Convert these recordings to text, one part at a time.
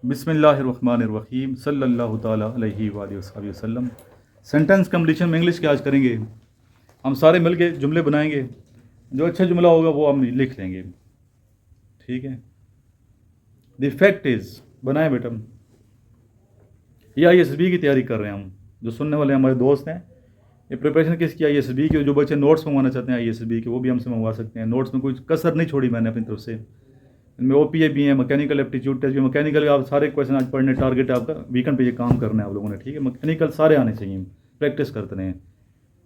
बिस्मिल्लाहिर्रहमानिर्रहीम सल्लल्लाहु ताला अलैहि वसल्लम। सेंटेंस कंप्लीशन में इंग्लिश की आज करेंगे। हम सारे मिलके जुमले बनाएंगे, जो अच्छा जुमला होगा वो हम लिख लेंगे, ठीक है। द फैक्ट इज़, बनाए बेटा। ये ISB की तैयारी कर रहे हैं हम, जो सुनने वाले हमारे दोस्त हैं। ये प्रिपरेशन किसकी? ISB की। जो बच्चे नोट्स मंगवाना चाहते हैं ISB के, वो भी हमसे मंगवा सकते हैं। नोट्स में कोई कसर नहीं छोड़ी मैंने अपनी तरफ से। इनमें OPA भी है, मैकेनिकल एप्टीट्यूड टेस्ट भी। मैकेनिकल आप सारे क्वेश्चन आज पढ़ने, टारगेट है आपका वीकेंड पे ये काम करना है आप लोगों ने, ठीक है। मैकेनिकल सारे आने चाहिए, प्रैक्टिस करते रहें।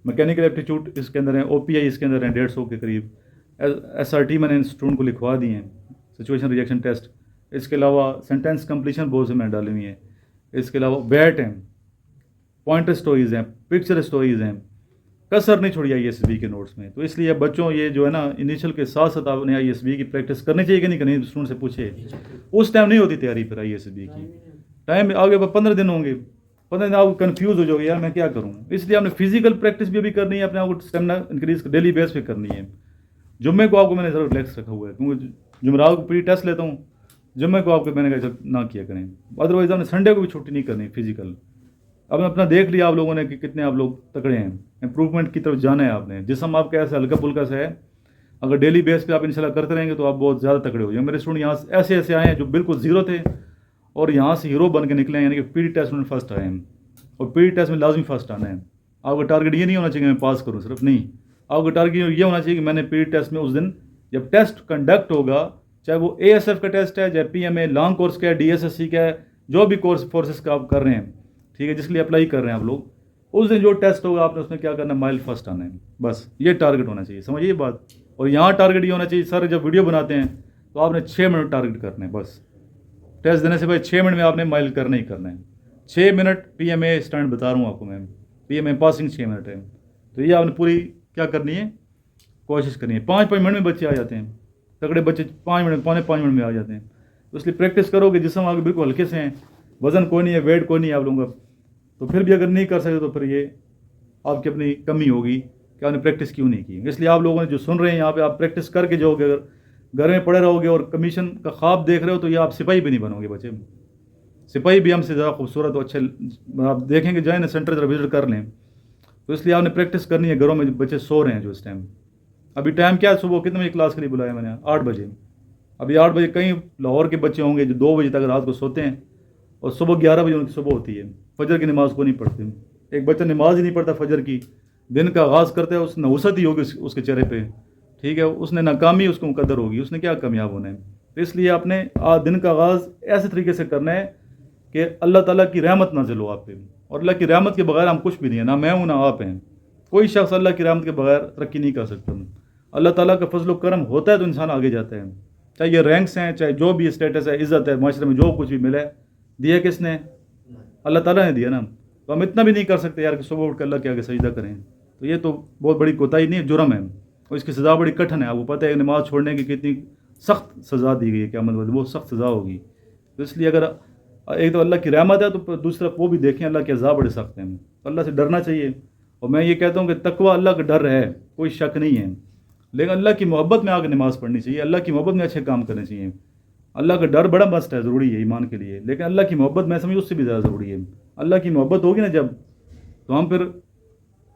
मैकेनिकल एप्टीट्यूड इसके अंदर है, OPI इसके अंदर है 150 के करीब। SRT मैंने स्टूडेंट को लिखवा दी हैं, सिचुएशन रिएक्शन टेस्ट। इसके अलावा सेंटेंस कंप्लीशन बहुत से मैंने डाली हुई है। इसके अलावा बैट हैं, पॉइंटर स्टोरीज़ हैं, पिक्चर स्टोरीज़ हैं। कसर नहीं छोड़ी ISB के नोट्स में। तो इसलिए बच्चों, ये जो है ना, इनिशियल के साथ साथ आपने ISB की प्रैक्टिस करनी चाहिए कि नहीं करनी? स्टूडेंट से पूछे, उस टाइम नहीं होती तैयारी फिर ISB की। टाइम आगे 15 दिन होंगे, 15 दिन आप कन्फ्यूज़ हो जाओगे, यार मैं क्या करूँ। इसलिए आपने फिजिकल प्रैक्टिस भी अभी करनी है, अपने आप को स्टेमिना इंक्रीज डेली बेस पे करनी है। जुम्मे को आपको मैंने ज़रा रिलैक्स रखा हुआ है, क्योंकि जुमेरात को प्री टेस्ट लेता हूँ। जुम्मे को आपको मैंने कहा ना किया करें, अदरवाइज आपने संडे को भी छुट्टी नहीं करनी फिजिकल। अब अपना देख लिया आप लोगों ने कि कितने आप लोग तकड़े हैं। इंप्रूवमेंट की तरफ जाना है आपने। जिसम आपका ऐसे हल्का फुल्का सा है, अगर डेली बेस पे आप इंशाल्लाह करते रहेंगे तो आप बहुत ज़्यादा तकड़े हो जाएंगे। मेरे स्टूडेंट यहाँ से ऐसे ऐसे आए हैं जो बिल्कुल ज़ीरो थे और यहाँ से हीरो बन के निकले हैं, यानी कि PD टेस्ट में फर्स्ट आए हैं। और PD टेस्ट में लाजमी फर्स्ट आना है। आपका टारगेट ये नहीं होना चाहिए कि मैं पास करूँ सिर्फ, नहीं। आपका टारगेट ये होना चाहिए कि मैंने PD टेस्ट में उस दिन जब टेस्ट कंडक्ट होगा, चाहे वो ASF का टेस्ट है, चाहे PMA लॉन्ग कोर्स का है, DSSC का है, जो भी कोर्स फोर्सेस का आप कर रहे हैं, ठीक है, जिसके लिए अप्लाई कर रहे हैं आप लोग, उस दिन जो टेस्ट होगा आपने उसमें क्या करना है? माइल फर्स्ट आना है। बस ये टारगेट होना चाहिए, समझिए बात। और यहाँ टारगेट ये होना चाहिए, सर जब वीडियो बनाते हैं तो आपने 6 मिनट टारगेट करने हैं बस। टेस्ट देने से भाई 6 मिनट में आपने माइल करना ही करना है। 6 मिनट PMA स्टैंड बता रहा हूँ आपको मैं, PMA पासिंग 6 मिनट है। तो ये आपने पूरी क्या करनी है? कोशिश करनी है। 5-5 मिनट में बच्चे आ जाते हैं, तगड़े बच्चे 5 मिनट, पौने 5 मिनट में आ जाते हैं। तो इसलिए प्रैक्टिस करोगे, जिसम आगे बिल्कुल हल्के से हैं, वज़न कोई नहीं है, वेट कोई नहीं है आप लोगों का। तो फिर भी अगर नहीं कर सकते तो फिर ये आपकी अपनी कमी होगी कि आपने प्रैक्टिस क्यों नहीं की। इसलिए आप लोगों ने जो सुन रहे हैं यहाँ पे, आप प्रैक्टिस करके जाओगे। अगर घर में पड़े रहोगे और कमीशन का ख्वाब देख रहे हो तो ये आप सिपाही भी नहीं बनोगे बच्चे। सिपाही भी हमसे ज़्यादा खूबसूरत और अच्छे आप देखेंगे, जाए ना सेंटर जरा विजिट कर लें। तो इसलिए आपने प्रैक्टिस करनी है। घरों में बच्चे सो रहे हैं जो इस टाइम, अभी टाइम क्या है? सुबह कितने बजे क्लास के लिए बुलाया मैंने? 8 बजे। अभी 8 बजे कई लाहौर के बच्चे होंगे जो 2 बजे तक रात को सोते हैं और सुबह 11 बजे उनकी सुबह होती है। फजर की नमाज़ को नहीं पढ़ते। एक बच्चा नमाज ही नहीं पढ़ता फजर की, दिन का आगाज़ करता है, उस नहुसत ही होगी उसके चेहरे पे, ठीक है। उसने नाकामी उसको मुकद्दर होगी, उसने क्या कामयाब होना है। तो इसलिए आपने दिन का आगाज़ ऐसे तरीके से करना है कि अल्लाह ताला की रहमत नाज़िल हो आप पे। और अल्लाह की रहमत के बगैर हम कुछ भी नहीं है, ना मैं हूँ ना आप हैं। कोई शख्स अल्लाह की रहमत के बगैर तरक्की नहीं कर सकता। अल्लाह ताला का फजल करम होता है तो इंसान आगे जाता है। चाहे ये रैंक्स हैं, चाहे जो भी स्टेटस है, इज़्ज़त है, माशरे में जो कुछ भी मिला है, दिया किसने? अल्लाह ताला ने दिया ना। तो हम इतना भी नहीं कर सकते यार कि सुबह उठ कर अल्लाह के आगे सजदा करें। तो ये तो बहुत बड़ी कोताही नहीं है, जुर्म है। और इसकी सज़ा बड़ी कठिन है। आपको पता है नमाज़ छोड़ने की कितनी सख्त सज़ा दी गई है, क्या मतलब वो सख्त सज़ा होगी। तो इसलिए अगर एक तो अल्लाह की रहमत है तो दूसरा वो भी देखें, अल्लाह के अज़ाब बड़े सख्त हैं। तो अल्लाह से डरना चाहिए। और मैं ये कहता हूँ कि तकवा अल्लाह का डर है, कोई शक नहीं है। लेकिन अल्लाह की मोहब्बत में आकर नमाज़ पढ़नी चाहिए, अल्लाह की मोहब्बत में अच्छे काम करने चाहिए। अल्लाह का डर बड़ा मस्त है, ज़रूरी है ईमान के लिए, लेकिन अल्लाह की मोहब्बत मैं समझ उससे भी ज़्यादा ज़रूरी है। अल्लाह की मोहब्बत होगी ना जब, तो हम फिर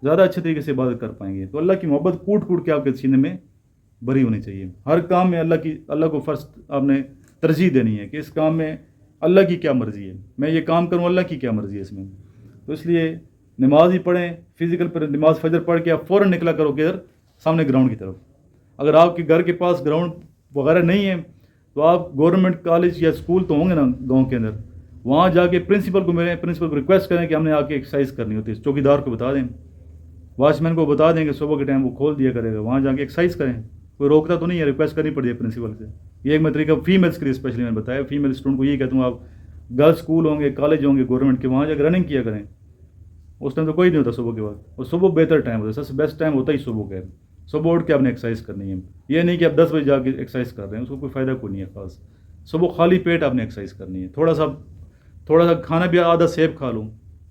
ज़्यादा अच्छे तरीके से इबादत कर पाएंगे। तो अल्लाह की मोहब्बत कूट कूट के आपके सीने में भरी होनी चाहिए। हर काम में अल्लाह को फर्स्ट आपने तरजीह देनी है कि इस काम में अल्लाह की क्या मर्ज़ी है, मैं ये काम करूँ, अल्लाह की क्या मर्ज़ी है इसमें। तो इसलिए नमाज ही पढ़ें, फिज़िकल पर नमाज फजर पढ़ के आप फ़ौरन निकला करो किधर? सामने ग्राउंड की तरफ। अगर आपके घर के पास ग्राउंड वगैरह नहीं है तो आप गवर्नमेंट कॉलेज या स्कूल तो होंगे ना गांव के अंदर, वहाँ जाके प्रिंसिपल को मिलें, प्रिंसिपल को रिक्वेस्ट करें कि हमने आके एक्सरसाइज करनी होती है। चौकीदार को बता दें, वॉचमैन को बता देंगे, सुबह के टाइम वो खोल दिया करेगा, वहाँ जाके एक्सरसाइज करें। कोई रोकता तो नहीं है, रिक्वेस्ट करनी पड़ती है प्रिंसिपल से। ये एक मैं तरीका फीमेल्स के लिए स्पेशली मैंने बताया। फीमेल स्टूडेंट को यही कहता हूँ, आप गर्ल्स स्कूल होंगे, कॉलेज होंगे गवर्नमेंट के, वहाँ जाकर रनिंग किया करें। उस टाइम तो कोई नहीं होता सुबह के बाद, और सुबह बेहतर टाइम होता है, सबसे बेस्ट टाइम होता ही सुबह का। सुबह उठ के आपने एक्सरसाइज करनी है। ये नहीं कि आप 10 बजे जाके एक्सरसाइज कर रहे हैं, उसको कोई फ़ायदा कोई नहीं है खास। सुबह खाली पेट आपने एक्सरसाइज करनी है। थोड़ा सा खाना भी, आधा सेब खा लूँ,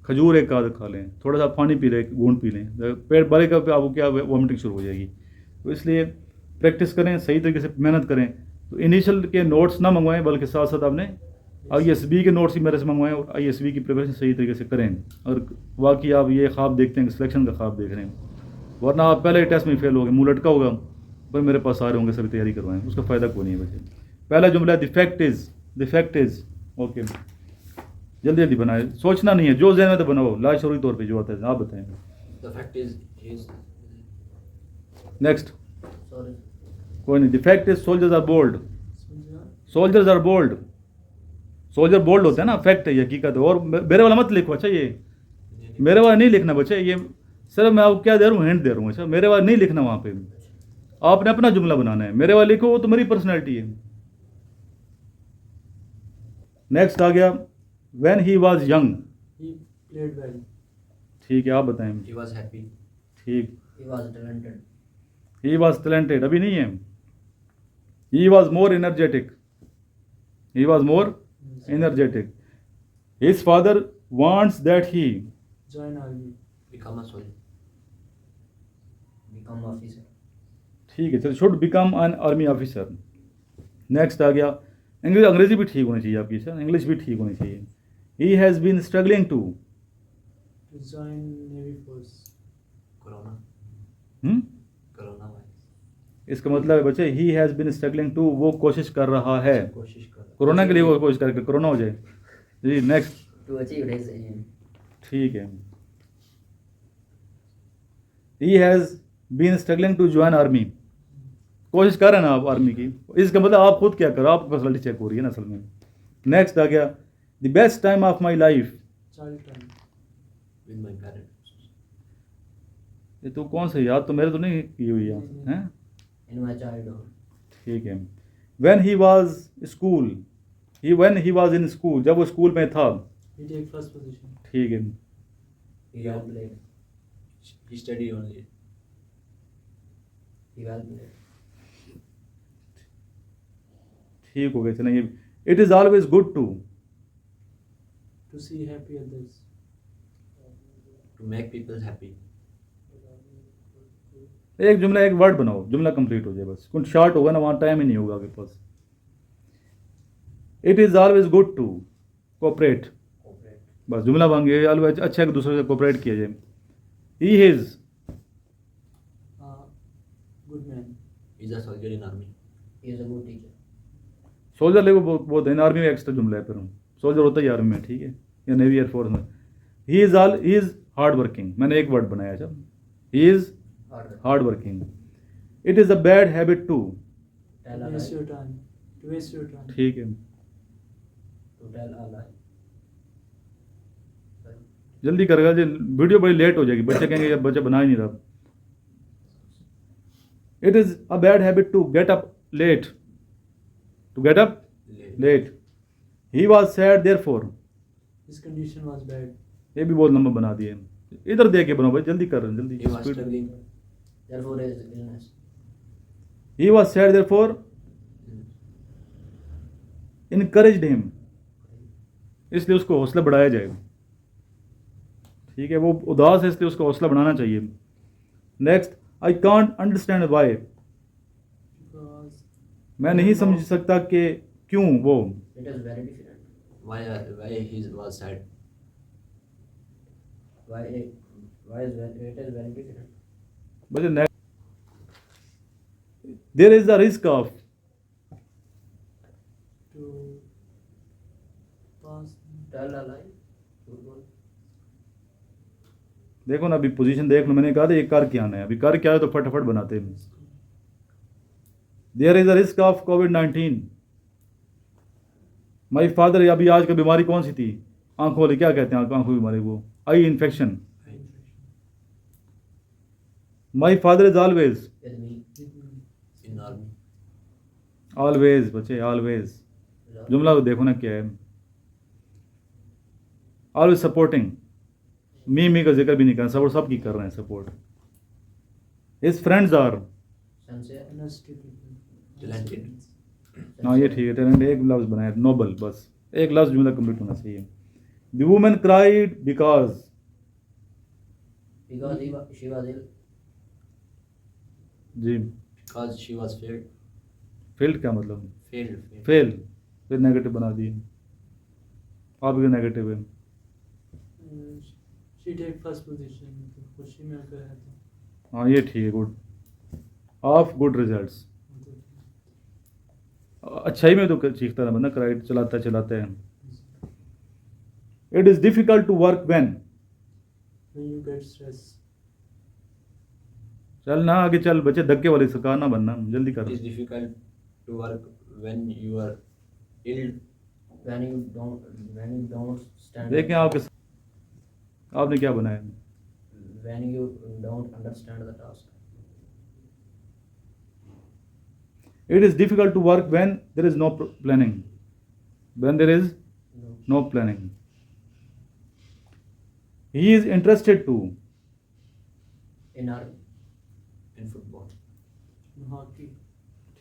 खजूर एक आधा खा लें, थोड़ा सा पानी पी लें, घूंट पी लें, पेट भरेगा पे आपको क्या वॉमिटिंग शुरू हो जाएगी। तो इसलिए प्रैक्टिस करें, सही तरीके से मेहनत करें। तो इनिशियल के नोट्स ना मंगवाएं, बल्कि साथ साथ आपने ISB के नोट्स ही मेरे से मंगवाएं और ISB की प्रिपरेशन सही तरीके से करें। और वाकई आप ये ख्वाब देखते हैं कि सिलेक्शन का ख्वाब देख रहे हैं, वरना आप पहले टेस्ट में फेल हो गए, मुँह लटका होगा, भाई मेरे पास आ रहे होंगे सभी तैयारी करवाएं, उसका फ़ायदा कोई नहीं है बच्चे। पहला जुमला है द फैक्ट इज़। ओके, जल्दी जल्दी बनाए, सोचना नहीं है, जो ज़हन में तो बनाओ, लाशरूरी तौर पे जो आता है आप बताएं। The fact is, he's next, Sorry. कोई नहीं। The fact is soldiers are bold. Soldiers are bold, soldier bold होता है ना, फैक्ट है, ये हकीकत है। और मेरे वाला मत लिखो, अच्छा ये मेरे वाला नहीं लिखना बच्चे, ये सिर्फ मैं आपको क्या दे रहा हूँ, हिंट दे रहा हूँ। अच्छा मेरे वाला नहीं लिखना, वहाँ पे आपने अपना जुमला बनाना है, मेरे वाले लिखो, वो तो मेरी पर्सनैलिटी है। नेक्स्ट आ गया, when he was young. He played well. ठीक है, आप बताएं। he was happy. ठीक, He was talented. He was talented, अभी नहीं है। He was more energetic, he was more energetic. His father wants that he. Join army. Become a soldier. Become officer. ठीक है, चलो, should become an army officer. Next आ गया, English अंग्रेजी भी ठीक होनी चाहिए आपकी, सर इंग्लिश भी ठीक होनी चाहिए। He has been struggling to. To join Navy Force. Corona. Corona virus. इसका मतलब है बच्चे, he has been struggling to, वो कोशिश कर रहा है, कोशिश कर रहा कोरोना के लिए वो कोशिश करके कोरोना हो जाए। जी next, To achieve his aim. ठीक है। He has been struggling to join army, कोशिश कर रहे हैं ना आप आर्मी की, इसका मतलब आप खुद क्या करो, आपकी पर्सनैलिटी चेक हो रही है ना असल में। नेक्स्ट आ गया, the best time of my life. Child time. with my parents. ये तो कौन सा याद, तो मेरे तो नहीं की हुई है, हैं? In my childhood. ठीक है। When he was school, when he was in school, जब वो स्कूल में था। He take first position. ठीक है, He well played. He studied only. He well played. ठीक हो गया, चलेंगे। It is always good to. To see happy others. To make people happy. एक जुमला, एक वर्ड बनाओ, जुमला कंप्लीट हो जाए बस, कुछ शॉर्ट होगा ना, वहाँ टाइम ही नहीं होगा आपके पास। It is always good to cooperate, Cooperate. बस जुमला बन गया, ऑलवेज अच्छा एक दूसरे से कोऑपरेट किया जाए। He is, Good man. He's a soldier in army. He is a good teacher. Soldier लेको बहुत है, आर्मी में एक्स्ट्रा जुमला है, फिर सोल्जर होता ही आर्मी में, ठीक है, या नेवी एयरफोर्स में। ही इज़ हार्ड वर्किंग, मैंने एक वर्ड बनाया था, he is Harder. Hard working. It is a bad habit to. Tell a Waste lie. your time. To waste your time. ठीक है, To tell a lie. Sorry. जल्दी करेगा जी, video बड़ी late हो जाएगी, बच्चे कहेंगे यार बच्चा बना ही नहीं रहा। It is a bad habit to get up late, to get up Late. Late. He was sad therefore, His condition was bad. ये भी बहुत लंबा बना दिए, इधर दे के बनाओ भाई, जल्दी कर रहे हैं, He जल्दी was speed. struggling. Therefore, his illness. He was sad therefore encouraged him, इसलिए उसको हौसला बढ़ाया जाए। ठीक है, वो उदास है इसलिए उसको हौसला बढ़ाना चाहिए। Next, I can't understand why, Because मैं नहीं समझ सकता कि क्यों वो। It is very different. Why he was sad? Why it is very different. बच्चे next, there is the risk of, to pass. Tell a lie. To go. देखो ना अभी पोजीशन देख लो, मैंने कहा था ये कर क्या आना है, अभी कर क्या है तो फटाफट बनाते हैं। There is the risk of कोविड-19। माई फादर, अभी आज का बीमारी कौन सी थी, आंखों वाली, क्या कहते हैं आंखों की बीमारी, वो eye infection. My father is always, With me. In army. Always बच्चे, ऑलवेज। जुमला को देखो ना क्या है, ऑलवेज सपोर्टिंग। मी का जिक्र भी नहीं करना, सपोर्ट सबकी कर रहे हैं support. His friends are, Sincere. Honest people. Talented. हाँ ये ठीक है, टैलेंट एक लफ्ज़ बनाया, नोबल, बस एक लफ्ज़ जुमला कंप्लीट होना चाहिए। The woman cried because, Because she was ill. जी Because she was failed. Failed क्या मतलब, Failed. फेल, फिर नेगेटिव बना दिए। आपके नेगेटिव है। She take first position. तो खुशी में अगर है तो हाँ ये ठीक है, गुड ऑफ गुड रिजल्ट्स। अच्छाई में तो सीखता ना बंदा, कराइट चलाता चलाते हैं। It is difficult to work when, when you get stress. चल ना आगे चल बच्चे, धक्के वाली सरकार ना बनना, जल्दी कर। It is difficult to work when you are ill. when you don't stand देखें आपके आपने क्या बनाया। when you don't understand the task. It is difficult to work when there is no planning. When there is no planning. He is interested to. In our In football. Hockey.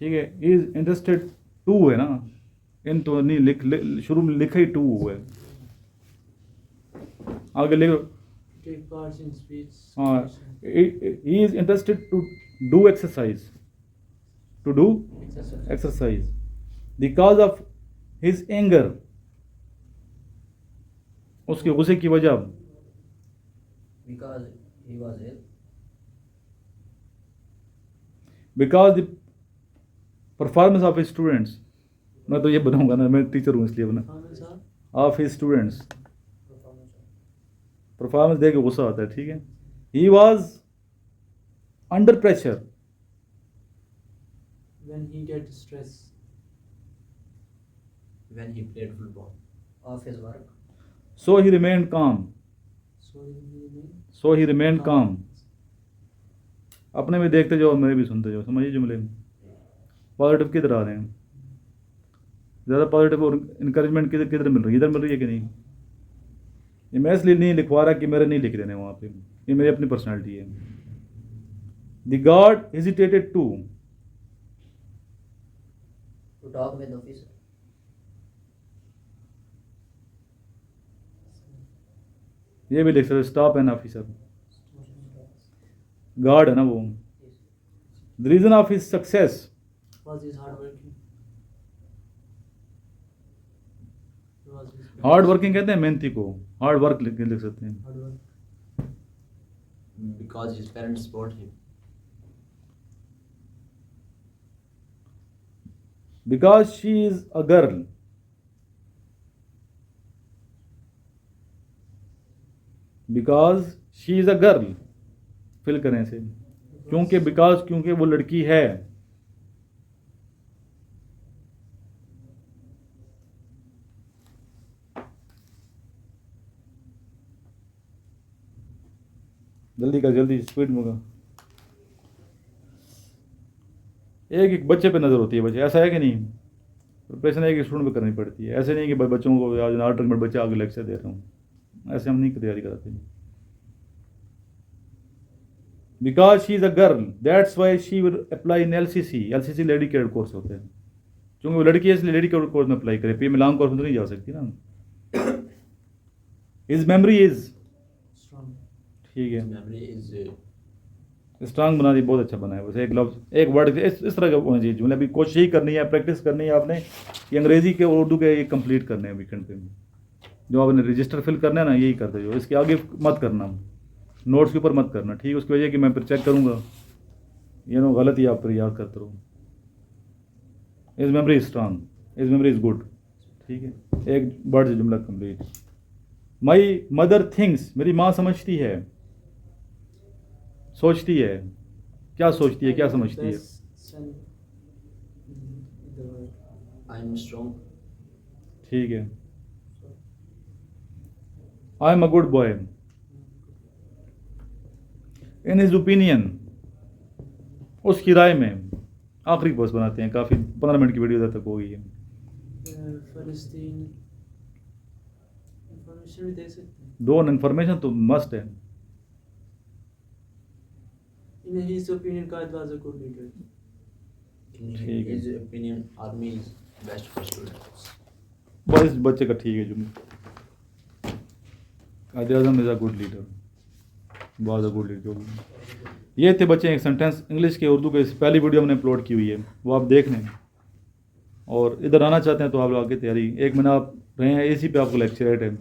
ठीक है, he is interested to है ना, इन तो नहीं शुरू में लिखा ही to हुआ है, आगे लिखो। Take part in speech. हाँ, he is interested to do exercise. To do exercise. The cause of his anger. उसके गुस्से की वजह। because he was ill. Because the performance of his students. मैं तो ये बनाऊंगा ना, मैं टीचर हूँ इसलिए बना। Performance of Of his students. Performance. Performance देख के गुस्सा आता है, ठीक है। He was under pressure. when he get stress. When he played football. Of his work. So he remained calm. So he remained calm. अपने में देखते जाओ, मेरे भी सुनते जाओ, समझिए जुमले। पॉजिटिव किधर आ रहे हैं, ज़्यादा पॉजिटिव और इनकरेजमेंट किधर किधर मिल रही है, इधर मिल रही है कि नहीं। ये मैं इसलिए नहीं लिखवा रहा कि मेरे नहीं लिख रहे हैं वहाँ पे, ये मेरी अपनी पर्सनैलिटी है। The guard hesitated to talk with officer. ये भी लिख सकते, स्टॉप एन ऑफिसर। गॉड है ना वो। The reason of his success was his hard working. Hard working कहते हैं मेहनती को, हार्ड वर्क लिख सकते हैं। Hard work. Because his parents support him. Because she is a girl. Because she is a girl, fill करें से, क्योंकि बिकॉज क्योंकि वो लड़की है। जल्दी कर, जल्दी स्पीड में कर। एक एक बच्चे पे नज़र होती है, बच्चे ऐसा है कि नहीं, प्रिपरेशन एक स्टूडेंट पे करनी पड़ती है। ऐसे नहीं कि भाई बच्चों को आज 8 मिनट बच्चे आगे लेक्चर दे रहा हूँ, ऐसे हम नहीं तैयारी कराते। Because she is a girl that's why she will apply in LCC। LCC lady cadet course होते हैं, क्योंकि वो लड़की है इसलिए लेडी कैडेट कोर्स में अप्लाई करे, पी में लॉन्ग कोर्स में तो नहीं जा सकती ना। His memory is Strong. ठीक है, His memory is स्ट्रांग बना दी, बहुत अच्छा बनाया। बस एक लफ्ज़ एक वर्ड इस तरह का होना चाहिए जुमले। अभी कोशिश ही करनी है, प्रैक्टिस करनी है आपने कि अंग्रेज़ी के और उर्दू के ये कंप्लीट करने हैं वीकेंड पे। जो आपने रजिस्टर फिल करना है ना, यही करते जो, इसके आगे मत करना, नोट्स के ऊपर मत करना, ठीक है। उसकी वजह कि मैं फिर चेक करूँगा, ये नो गलत ही आप फिर याद करते रहो। Is memory is strong, is memory is good, ठीक है। एक वर्ड से जुमला कंप्लीट। माई मदर थिंग्स, मेरी माँ समझती है, सोचती है, क्या सोचती है, क्या समझती है। Best son in the world. I'm strong. ठीक है। I am a good boy. In his opinion, उसकी राय में। आखिरी पोस्ट बनाते हैं, काफ़ी 15 मिनट की वीडियो तक हो गई है। फलस्तीन इंफॉर्मेशन भी दे सकते हैं. दो इन्फॉर्मेशन तो मस्ट है। In his opinion, Qaid was a good leader. In ठीक है। his opinion, army is best for students. बस इस बच्चे का ठीक है जुमला। Quaid Azam is a good leader, was a good leader. ये थे बच्चे एक सेंटेंस इंग्लिश के उर्दू के, पहली वीडियो हमने अपलोड की हुई है, वो आप देख लें। और इधर आना चाहते हैं तो आप आगे तैयारी, एक महीना आप रहे हैं, इसी पे आपको लेक्चरेट है,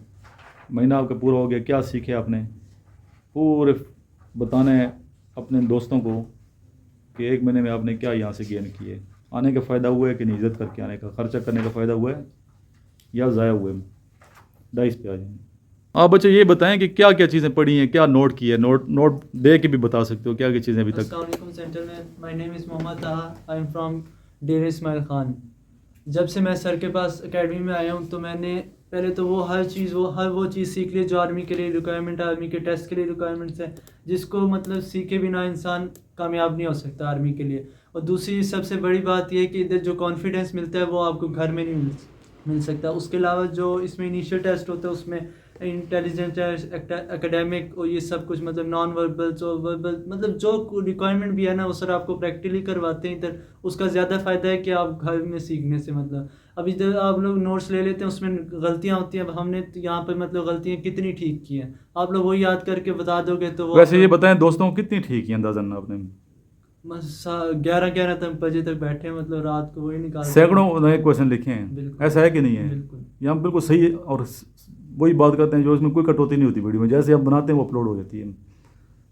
महीना आपका पूरा हो गया, क्या सीखे आपने, पूरे बताना है अपने दोस्तों को कि 1 महीने में आपने क्या यहाँ से गेन किए, आने का फ़ायदा हुआ है कि नहीं, इज़्ज़त करके आने का, खर्चा करने का फ़ायदा हुआ है या ज़ाया हुआ है। डाइस पे आ जाएंगे आप बच्चे, ये बताएं कि क्या क्या चीज़ें पढ़ी हैं, क्या नोट की है, नोट दे के भी बता सकते हो क्या क्या चीज़ें अभी तक। अस्सलाम वालेकुम gentleman, my name is Mohammad Taha, I am from Dera Ismail Khan. जब से मैं सर के पास एकेडमी में आया हूँ तो मैंने पहले तो हर वो चीज़ सीख ली जो आर्मी के लिए रिक्वायरमेंट है, आर्मी के टेस्ट के लिए रिक्वायरमेंट्स है, जिसको मतलब सीखे बिना इंसान कामयाब नहीं हो सकता आर्मी के लिए। और दूसरी सबसे बड़ी बात यह है कि इधर जो कॉन्फिडेंस मिलता है वो आपको घर में नहीं मिल सकता। उसके अलावा जो इसमें इनिशियल टेस्ट होता है उसमें इंटेलिजेंस टेस्ट, एकेडमिक और ये सब कुछ, मतलब नॉन वर्बल्स और वर्बल, मतलब जो रिक्वायरमेंट भी है ना वो सर आपको प्रैक्टिकली करवाते हैं इधर। उसका ज़्यादा फ़ायदा है कि आप घर में सीखने से, मतलब अब इधर आप लोग नोट्स ले लेते हैं उसमें गलतियाँ होती हैं। अब हमने तो यहाँ पर मतलब गलतियाँ कितनी ठीक की हैं, आप लोग वो याद करके बता दोगे तो वो। वैसे ये बताएं दोस्तों को कितनी ठीक है अंदाजन आपने। 11 बजे तक बैठे हैं, मतलब रात को वही निकाल सैकड़ों नए क्वेश्चन लिखे हैं, बिल्कुल। ऐसा है कि नहीं है। बिल्कुल। यहाँ बिल्कुल सही है, और वही बात करते हैं जो इसमें कोई कटौती नहीं होती वीडियो में, जैसे आप बनाते हैं वो अपलोड हो जाती है।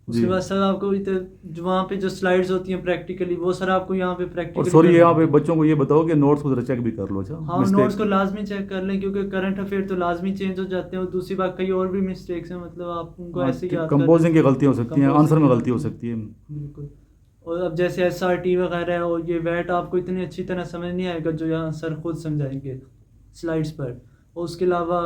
उसके बाद सर आपको इधर जो वहाँ पे जो स्लाइड्स होती हैं प्रैक्टिकली, वो सर आपको यहाँ पे और प्रैक्टिकली। सॉरी यहाँ पे बच्चों को ये बताओ कि नोट्स को जरा चेक भी कर लो। अच्छा हाँ, नोट्स को लाजमी चेक कर लें क्योंकि करंट अफेयर तो लाजमी चेंज हो जाते हैं। और दूसरी बात कई और भी मिस्टेक्स हैं, मतलब आप उनको ऐसे याद कर लें। कंपोजिंग की गलती हो सकती है, Composing आंसर में की गलती हो सकती है। बिल्कुल। और अब जैसे SRT वगैरह है और ये वैट आपको इतनी अच्छी तरह समझ नहीं आएगा जो यहाँ सर खुद समझाएंगे स्लाइड्स पर। और उसके अलावा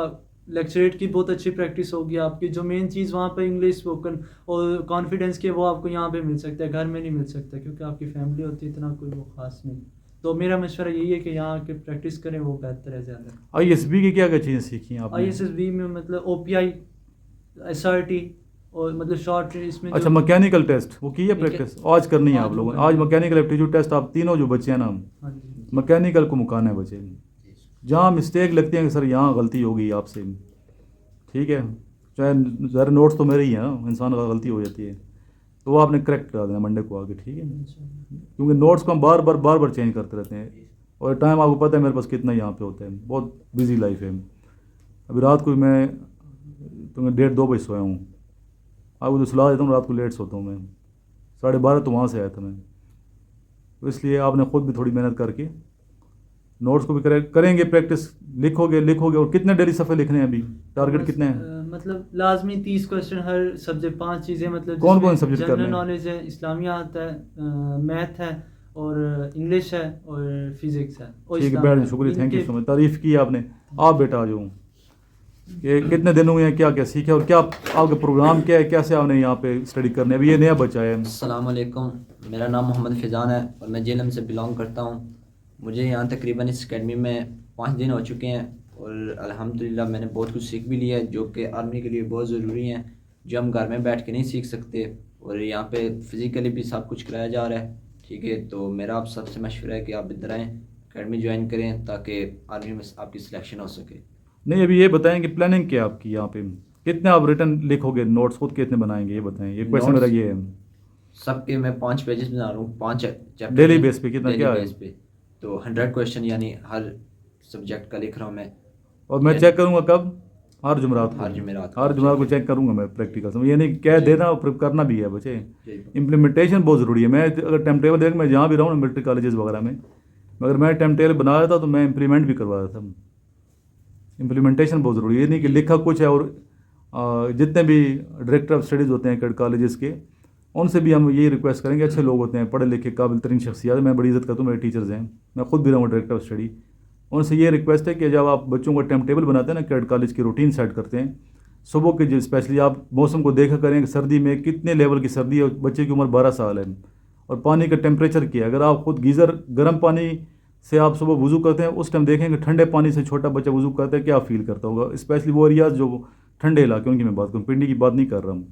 लेक्चरेट की बहुत अच्छी प्रैक्टिस होगी आपकी। जो मेन चीज़ वहाँ पर इंग्लिश स्पोकन और कॉन्फिडेंस की, वो आपको यहाँ पे मिल सकता है, घर में नहीं मिल सकता क्योंकि आपकी फैमिली होती है, इतना कोई वो खास नहीं। तो मेरा मशवरा यही है कि यहाँ आके प्रैक्टिस करें, वो बेहतर है ज़्यादा। ISB की क्या क्या चीज़ें सीखी हैं आपने। ISSB में मतलब OPI, SRT और मतलब शॉर्ट इसमें अच्छा, मैकेनिकल टेस्ट वो की है प्रैक्टिस, आज करनी है आप आज लोगों ने। वो आज मैकेनिकल एप्टीट्यूड टेस्ट आप तीनों जो बच्चे हैं ना, हाँ जी। मैकेनिकल को मुकाना है बच्चे। जहाँ मिस्टेक लगती है कि सर यहाँ गलती हो गई आपसे, ठीक है, चाहे ज़रा नोट्स तो मेरे ही हैं ना, इंसान का गलती हो जाती है तो वो आपने करेक्ट करा देना मंडे को आगे, ठीक है। क्योंकि नोट्स को हम बार बार चेंज करते रहते हैं, और टाइम आपको पता है मेरे पास कितना यहाँ पे होता है, बहुत बिजी लाइफ है। अभी रात को मैं 1:30-2 बजे सोया हूँ, आपको तो सुला देता हूँ, रात को लेट सोता हूँ मैं, 12:30 तो वहाँ से आया था मैं। तो इसलिए आपने ख़ुद भी थोड़ी मेहनत करके नोट्स को भी करेंगे प्रैक्टिस, लिखोगे। और कितने डेली सफ़े लिखने हैं अभी, टारगेट कितने हैं। मतलब लाजमी 30 क्वेश्चन हर सब्जेक्ट, 5 चीज़ें, मतलब कौन कौन सब्जेक्ट करने जनरल हैं? नॉलेज है, इस्लामियात है, मैथ है और इंग्लिश है और फिजिक्स है और ठीक है, इस्लाम बैठ है। शुक्रिया, थैंक यू इनके- सो मच, तारीफ़ की आपने। आप बेटा आ जाऊँ कि कितने दिन हुए हैं, क्या क्या सीखे, और क्या आपका प्रोग्राम क्या है, कैसे आपने यहाँ पे स्टडी करने। अभी ये नया बच्चा है। अस्सलाम वालेकुम, मेरा नाम मोहम्मद फ़िज़ान है और मैं जेलम से बिलोंग करता हूँ। मुझे यहाँ तकरीबन इस अकेडमी में 5 दिन हो चुके हैं और अल्हम्दुलिल्लाह मैंने बहुत कुछ सीख भी लिया है जो कि आर्मी के लिए बहुत ज़रूरी हैं, जो हम घर में बैठ के नहीं सीख सकते। और यहाँ पे फ़िज़िकली भी सब कुछ कराया जा रहा है, ठीक है। तो मेरा आप सबसे मशवरा है कि आप इधर आएँ, अकेडमी ज्वाइन करें ताकि आर्मी में आपकी सिलेक्शन हो सके। नहीं, अभी ये बताएं कि प्लानिंग क्या है आपकी यहाँ पे, कितने आप रिटर्न लिखोगे, नोट्स खुद कितने बनाएंगे, ये बताएं। ये क्वेश्चन मेरा ये है। सबके मैं 5 पेजेस बना रहा हूँ, 5 चैप्टर डेली बेस पे कितना, क्या है। बेस पे तो 100 क्वेश्चन यानी हर सब्जेक्ट का लिख रहा हूँ मैं। और मैं चेक करूँगा कब, हर जुमरात को। हर जुमेरात को। हर जुमरात को चेक करूँगा मैं प्रैक्टिकल से। ये नहीं कह देना, और करना भी है बच्चे। जी। इम्प्लीमेंटेशन बहुत ज़रूरी है। मैं अगर टाइम टेबल देख, मैं जहाँ भी रहूँ ना मिलिट्री कॉलेजेस वगैरह में, अगर मैं टाइम टेबल बना रहा था तो मैं इम्प्लीमेंट भी करवा रहा था। इम्प्लीमेंटेशन बहुत ज़रूरी है, ये नहीं कि लिखा कुछ है। और जितने भी डायरेक्टर ऑफ स्टडीज़ होते हैं कॉलेजेस के, उनसे भी हम यही रिक्वेस्ट करेंगे, अच्छे लोग होते हैं, पढ़े लिखे काबिल तरीन शख्सियत, मैं बड़ी इज़्ज़त करता हूँ, मेरे टीचर्स हैं, मैं खुद भी रहूँ डायरेक्टर ऑफ स्टडी। उनसे ये रिक्वेस्ट है कि जब आप बच्चों को टाइम टेबल बनाते हैं ना, कैड कॉलेज की रूटीन सेट करते हैं, सुबह के जो स्पेशली आप मौसम को देखा करें कि सर्दी में कितने लेवल की सर्दी है, बच्चे की उम्र 12 साल है, और पानी का टेम्परेचर क्या है। अगर आप खुद गीज़र गर्म पानी से आप सुबह वज़ू करते हैं, उस टाइम देखेंगे ठंडे पानी से छोटा बच्चा वज़ू करता है, क्या फील करता होगा। स्पेशली वो एरियाज़ जो ठंडे इलाके, उनकी मैं बात करूँ, पिंडी की बात नहीं कर रहा हूँ।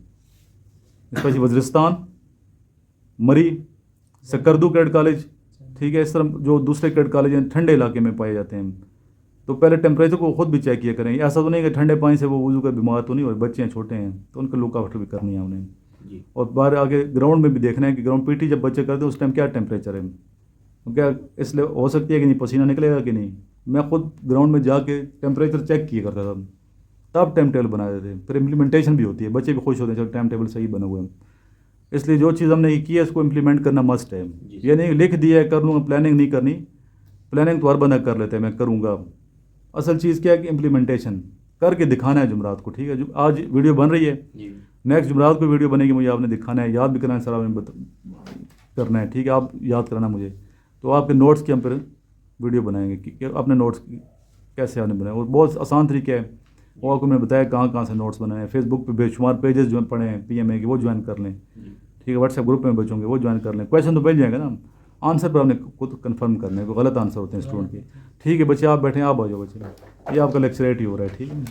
स्पेशली वज़ीरिस्तान, मरी, सकरदू कैड कॉलेज, ठीक है, इस तरह जो दूसरे कैड कॉलेज हैं ठंडे इलाके में पाए जाते हैं। तो पहले टेम्परेचर को खुद भी चेक किया करें। ऐसा तो नहीं कि ठंडे पानी से वो वज़ू का बीमार तो नहीं हो, बच्चे हैं, छोटे हैं, तो उनका लुक आउट भी करनी है उन्हें जी। और बाहर आगे ग्राउंड में भी देखना है कि ग्राउंड पीटी जब बच्चे करते हैं उस टाइम क्या टेम्परेचर है, तो क्या इसलिए हो सकती है कि नहीं, पसीना निकलेगा कि नहीं, मैं खुद ग्राउंड में जाके टेम्परेचर चेक किया करता था, तब टाइम टेबल बनाए देते। फिर इम्प्लीमेंटेशन भी होती है, बच्चे भी खुश होते हैं जब टाइम टेबल सही बने हुए हैं। इसलिए जो चीज़ हमने की है उसको इम्प्लीमेंट करना मस्ट है। ये नहीं लिख दिया है कर लूँगा, प्लानिंग नहीं करनी। प्लानिंग तो हर बंदा कर लेते हैं, मैं करूँगा। असल चीज़ क्या है कि इम्प्लीमेंटेशन करके दिखाना है जुमरात को। ठीक है, जो आज वीडियो बन रही है, नेक्स्ट जुमरात को वीडियो बनेगी, मुझे आपने दिखाना है, याद भी करना है, सर आपने करना है। ठीक है, आप याद कराना मुझे। तो आपके नोट्स की हम फिर वीडियो बनाएंगे कि अपने नोट्स कैसे आपने बनाए। वो बहुत आसान तरीका है, वो आपको मैंने बताया कहाँ से नोट्स बनाए हैं। फेसबुक पे बेशुमार पेजेस जो पढ़े हैं PMA के, वो ज्वाइन कर लें। ठीक है, व्हाट्सएप ग्रुप में बच्चों के वो ज्वाइन कर लें। क्वेश्चन तो मिल जाएगा ना, आंसर पर आपने खुद कंफर्म करने को, गलत आंसर होते हैं स्टूडेंट के। ठीक है बच्चे, आप बैठे, आप आ जाओ बच्चे, ये आपका लेक्चरेट ही हो रहा है। ठीक है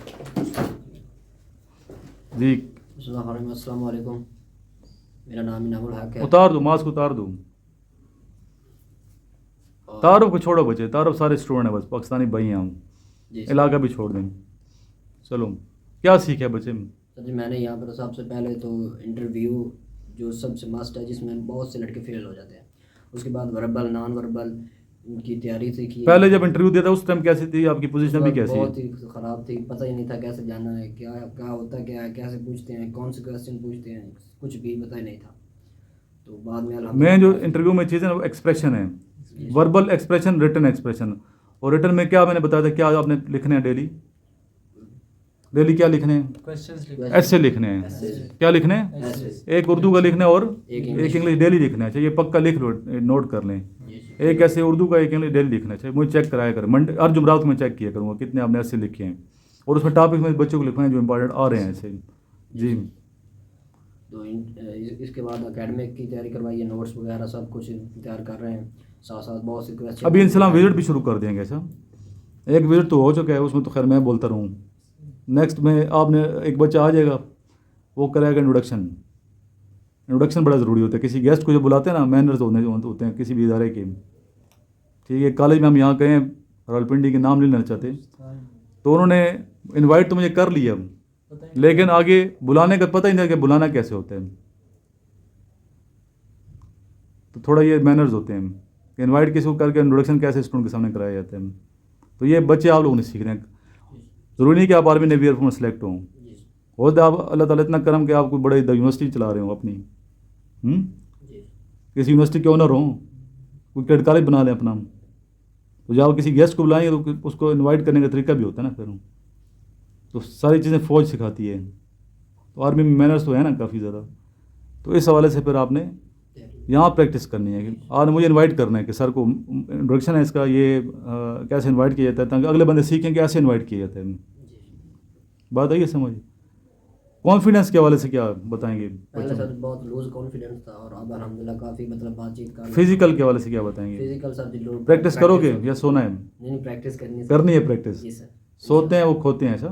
जी। अस्सलाम वालेकुम, मेरा नाम इनामुल हक है। उतार दो मास्क, उतार दो। तारुफ को छोड़ो बच्चे, तारुफ सारे स्टूडेंट हैं, बस पाकिस्तानी भाई हैं हम, इलाका भी छोड़ दें। चलो, क्या सीखे बच्चे? सर जी, मैंने यहाँ पर सबसे पहले तो इंटरव्यू जो सबसे मस्ट है, जिसमें बहुत से लड़के फेल हो जाते हैं। उसके बाद वर्बल, नॉन वर्बल की तैयारी सीखी। पहले जब इंटरव्यू देता उस टाइम कैसी थी आपकी पोजीशन भी कैसी? बहुत ही ख़राब थी, पता ही नहीं था कैसे जाना है, क्या क्या होता क्या है, कैसे पूछते हैं, कौन से क्वेश्चन पूछते हैं, कुछ भी पता ही नहीं था। तो बाद में मैं जो इंटरव्यू में चीज़ है ना, वो एक्सप्रेशन है, वर्बल एक्सप्रेशन, रिटन एक्सप्रेशन। और रिटन में क्या मैंने बताया था, क्या आपने लिखने हैं डेली क्या लिखने हैं? ऐसे लिखने हैं। क्या लिखने हैं? एक उर्दू का लिखना है और एक इंग्लिश डेली लिखना है। चाहिए पक्का लिख लो, नोट कर लें। एक ऐसे उर्दू का, एक इंग्लिश डेली लिखना चाहिए। मुझे चेक कराया करें, मंडे हर जुमरात को मैं चेक किया करूँगा कितने आपने ऐसे लिखे हैं, और उसमें टॉपिक में बच्चों को लिखवाएं जो इंपॉर्टेंट आ रहे हैं ऐसे। जी। तो इसके बाद एकेडमिक की तैयारी करवाई है, नोट्स वगैरह सब कुछ तैयार कर रहे हैं, साथ साथ बहुत से क्वेश्चन। अभी इंशाल्लाह विजिट भी शुरू कर देंगे। ऐसा एक विजिट तो हो चुका है, उसमें तो खैर मैं बोलता रहूँ। नेक्स्ट में आपने एक बच्चा आ जाएगा, वो कराएगा इंट्रोडक्शन बड़ा ज़रूरी होता है। किसी गेस्ट को जो बुलाते हैं ना, मैनर्स होते हैं किसी भी इदारे के। ठीक है, कॉलेज में हम यहाँ गए, रावलपिंडी के नाम नहीं लेना चाहते, तो उन्होंने इनवाइट तो मुझे कर लिया, लेकिन आगे बुलाने का पता ही नहीं कि बुलाना कैसे होता है। तो थोड़ा ये मैनर्स होते हैं कि इनवाइट किसी को करके इंट्रोडक्शन कैसे स्टूडेंट के सामने कराया जाता है। तो ये बच्चे आप लोगों ने सीख रहे हैं। ज़रूरी नहीं कि आप आर्मी नेवी एयरफोर्स में सेलेक्ट हों, हो तो आप अल्लाह ताला इतना करम कि आप कोई बड़े यूनिवर्सिटी चला रहे हो अपनी, किसी यूनिवर्सिटी के ओनर हों, कोई कैड कॉलेज बना लें अपना। तो जब आप किसी गेस्ट को बुलाएंगे तो उसको इनवाइट करने का तरीका भी होता है ना फिर। तो सारी चीज़ें फ़ौज सिखाती है, तो आर्मी में मैनर्स तो है ना काफ़ी ज़्यादा। तो इस हवाले से फिर आपने यहाँ प्रैक्टिस करनी है कि आज मुझे इनवाइट करना है कि सर को इंट्रोडक्शन है इसका, ये कैसे इनवाइट किया जाता है, ताकि अगले बंदे सीखें कि ऐसे इनवाइट किया जाता है। बात आई है समझ? कॉन्फिडेंस के हवाले से क्या बताएंगे? पहले सर बहुत लूज कॉन्फिडेंस था, और अब अल्हम्दुलिल्लाह काफ़ी मतलब बातचीत कर। फिजिकल के हवाले से क्या बताएंगे? फिजिकल सर प्रैक्टिस करोगे या सोना है? नहीं, प्रैक्टिस करनी है प्रैक्टिस। सोते हैं वो खोते हैं, ऐसा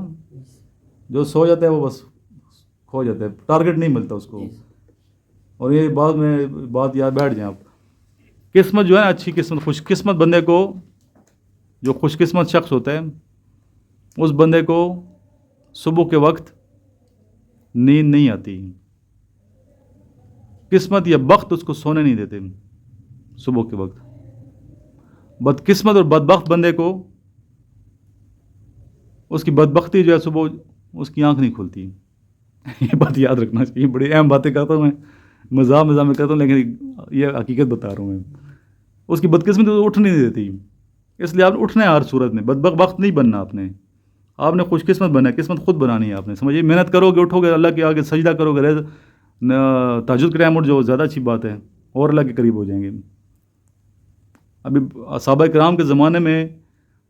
जो सो जाता है वो बस खो जाता है, टारगेट नहीं मिलता उसको। और ये बाद में बात याद बैठ जाए आप, किस्मत जो है अच्छी किस्मत, खुशकिस्मत बंदे को, जो खुशकिस्मत शख्स होता है उस बंदे को सुबह के वक्त नींद नहीं आती। किस्मत या बख्त उसको सोने नहीं देते सुबह के वक्त। बदकिस्मत और बदबख्त बंदे को उसकी बदबख्ती जो है सुबह उसकी आंख नहीं खुलती। ये बात याद रखना चाहिए। बड़ी अहम बातें करता हूँ मैं, मजाक में करता हूँ, लेकिन ये हकीकत बता रहा हूँ मैं। उसकी बदकिस्मती तो उठ नहीं देती, इसलिए आपने उठना है हर सूरत में। बदबख्त नहीं बनना आपने खुशकिस्मत बनना है, किस्मत खुद बनानी है आपने। समझिए, मेहनत करोगे, उठोगे, अल्लाह के आगे सजदा करोगे, ताजुद के टाइम उठ जाओ, ज़्यादा अच्छी बात है, और अल्लाह के करीब हो जाएंगे। अभी सहाबा किराम के ज़माने में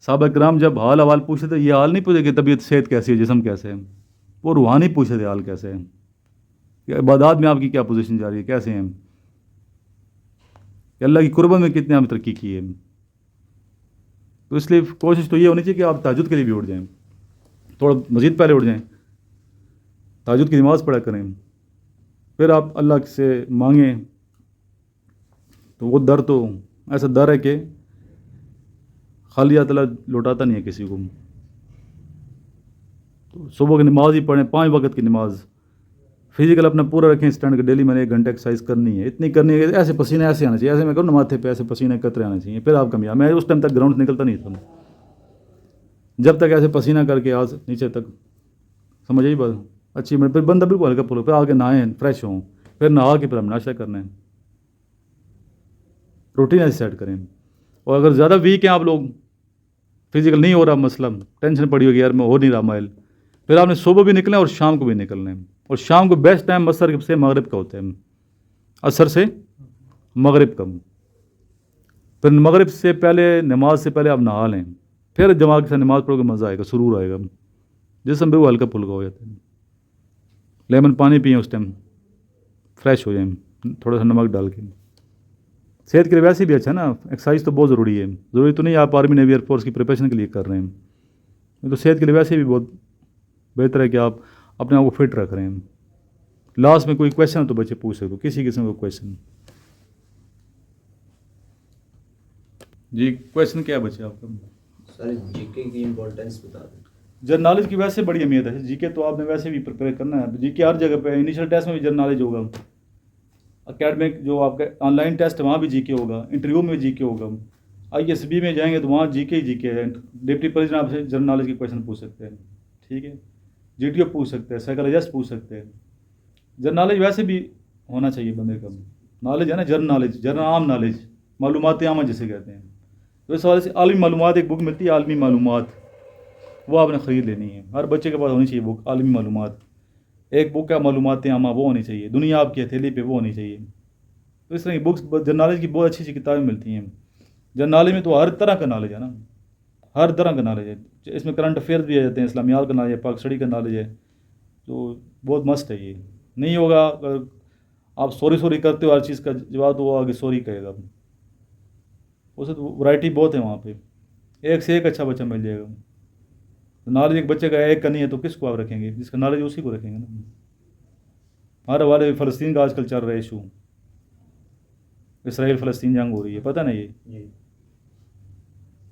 सहाबा किराम जब हाल अहवाल पूछते थे, ये हाल नहीं पूछे कि तबीयत सेहत कैसी है, जिस्म कैसे है, वो रूहानी पूछते थे हाल कैसे है, कि इबादत में आपकी क्या पोजीशन जा रही है, कैसे हैं, कि अल्लाह की कुर्बत में कितने आपने तरक्की की है। तो इसलिए कोशिश तो ये होनी चाहिए कि आप ताजुद के लिए भी उठ जाएं, थोड़ा मज़ीद पहले उठ जाएं, ताजुद की नमाज़ पढ़ा करें, फिर आप अल्लाह से मांगें। तो वो दर तो ऐसा दर है कि खाली हाथ अल्लाह लौटाता नहीं है किसी को। तो सुबह की नमाज ही पढ़ें, 5 वक्त की नमाज। फिजिकल अपना पूरा रखें स्टैंड का, डेली मैंने 1 घंटा एक्सरसाइज करनी है, इतनी करनी है कि ऐसे पसीने ऐसे आना चाहिए, ऐसे मैं करूँ ना माथे पे ऐसे पसीने कतरे आने चाहिए, फिर आप कामयाब। मैं उस टाइम तक ग्राउंड से निकलता नहीं था, जब तक ऐसे पसीना करके आज नीचे तक, समझ आई बात, अच्छी मिनट फिर बंदा बिल्कुल हल्का फुल्का, फिर आके नहाएं, फ्रेश हों, फिर नहा के फिर हम नाश्ता करना है। रूटीन ऐसे सेट करें। और अगर ज़्यादा वीक हैं आप लोग, फिजिकल नहीं हो रहा मसला, टेंशन पड़ी होगी यार मैं हो नहीं रहा माइल, फिर आपने सुबह भी निकलना है और शाम को भी निकलना है। और शाम को बेस्ट टाइम असर से मगरिब का होता है, असर से मगरिब का। फिर मगरिब से पहले, नमाज से पहले आप नहा लें, फिर जमा के साथ नमाज पढ़ोगे, मज़ा आएगा, सुरूर आएगा, जिसम भी वो हल्का फुल्का हो जाता है। लेमन पानी पिए उस टाइम, फ्रेश हो जाए, थोड़ा सा नमक डाल के। सेहत के लिए वैसे भी अच्छा है ना, एक्सरसाइज तो बहुत ज़रूरी है। ज़रूरी तो नहीं आप आर्मी नेवी एयरफोर्स की प्रिपरेशन के लिए कर रहे हैं, तो सेहत के लिए वैसे भी बहुत बेहतर है कि आप अपने आप को फिट रख रहे हैं। लास्ट में कोई क्वेश्चन हो तो बच्चे पूछ सकते हो, किसी किस्म का क्वेश्चन। जी क्वेश्चन क्या है बच्चे आपका? सर जीके की इम्पोर्टेंस बता दें। जनरल नॉलेज की वैसे बड़ी अहमियत है। जीके तो आपने वैसे भी प्रिपेयर करना है, जीके हर जगह पे, इनिशियल टेस्ट में भी जनरल नॉलेज होगा, अकेडमिक जो आपका ऑनलाइन टेस्ट है वहाँ भी जीके होगा, इंटरव्यू में जीके होगा, ISB में जाएंगे तो वहाँ जीके ही जीके है। डिप्टी प्रेसिडेंट आपसे जनरल नॉलेज के क्वेश्चन पूछ सकते हैं, ठीक है, GTO पूछ सकते हैं, साइकोलॉजिस्ट पूछ सकते हैं। जनरल नॉलेज वैसे भी होना चाहिए बंदे का, नॉलेज है ना, जनरल नॉलेज, जनरल आम नॉलेज, मालूमात आम जिसे कहते हैं। तो इस वाले से आलमी मालूमात एक बुक मिलती है, आलमी मालूमात, वो आपने ख़रीद लेनी है। हर बच्चे के पास होनी चाहिए बुक, आलमी मालूमात। एक बुक का मालूमात आमा वो होनी चाहिए, दुनिया आपकी हथेली पे वो होनी चाहिए। तो इस तरह की बुक्स जनरल नॉलेज की बहुत अच्छी अच्छी किताबें मिलती हैं। जनरल नॉलेज में तो हर तरह का नॉलेज है ना, हर तरह का नॉलेज है। इसमें करंट अफेयर्स भी आ जाते हैं, इस्लामियात का नॉलेज है, पाक स्टडी का नॉलेज है, तो बहुत मस्त है। ये नहीं होगा अगर आप सॉरी करते हो हर चीज़ का जवाब, तो वो आगे सॉरी कहेगा। उसे तो वैरायटी बहुत है वहाँ पे, एक से एक अच्छा बच्चा मिल जाएगा। तो नॉलेज एक बच्चे का एक का नहीं है तो किसको आप रखेंगे? जिसका नॉलेज उसी को रखेंगे ना। हर वाले फ़लस्तीन का आजकल चल रहा है इशू, इसराइल फ़लस्तीन जंग हो रही है, पता नहीं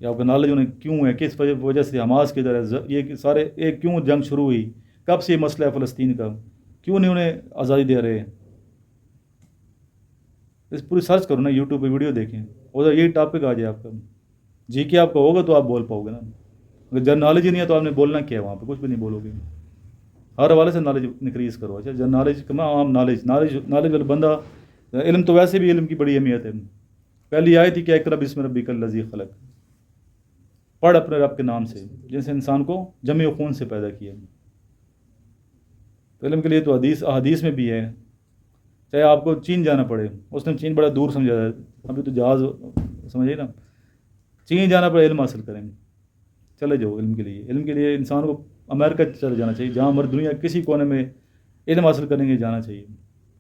ये आपका नॉलेज उन्हें क्यों है, किस वजह से हमास की तरह ये सारे एक क्यों जंग शुरू हुई, कब से ये मसला है फ़लस्तीन का, क्यों नहीं उन्हें आज़ादी दे रहे? इस पूरी सर्च करो ना, यूट्यूब पे वीडियो देखें, उधर यही टॉपिक आ जाए आपका। जीके आपका होगा तो आप बोल पाओगे ना। अगर जनरल नॉलेज ही नहीं है तो आपने बोलना क्या है वहाँ पे? कुछ भी नहीं बोलोगे। हर हवाले से नॉलेज इंक्रीज़ करो। अच्छा, जनरल नॉलेज कमा, आम नॉलेज, नॉलेज वाला बंदा, इल्म तो वैसे भी इल्म की बड़ी अहमियत है। पहली आयत ही क्या, इक़रा बिस्मि रब्बिकल लज़ी खलक़, पढ़ अपने रब के नाम से जिसने इंसान को जमे खून से पैदा किया। तो इल्म के लिए तो हदीस में भी है, चाहे आपको चीन जाना पड़े, उसने चीन बड़ा दूर समझा है, अभी तो जहाज़ समझिए ना, चीन जाना पड़े इल्म हासिल करें, चले जाओ इल्म के लिए। इल्म के लिए इंसान को अमेरिका चले जाना चाहिए, जहाँ हमारी दुनिया किसी कोने में इल्म हासिल करने के जाना चाहिए।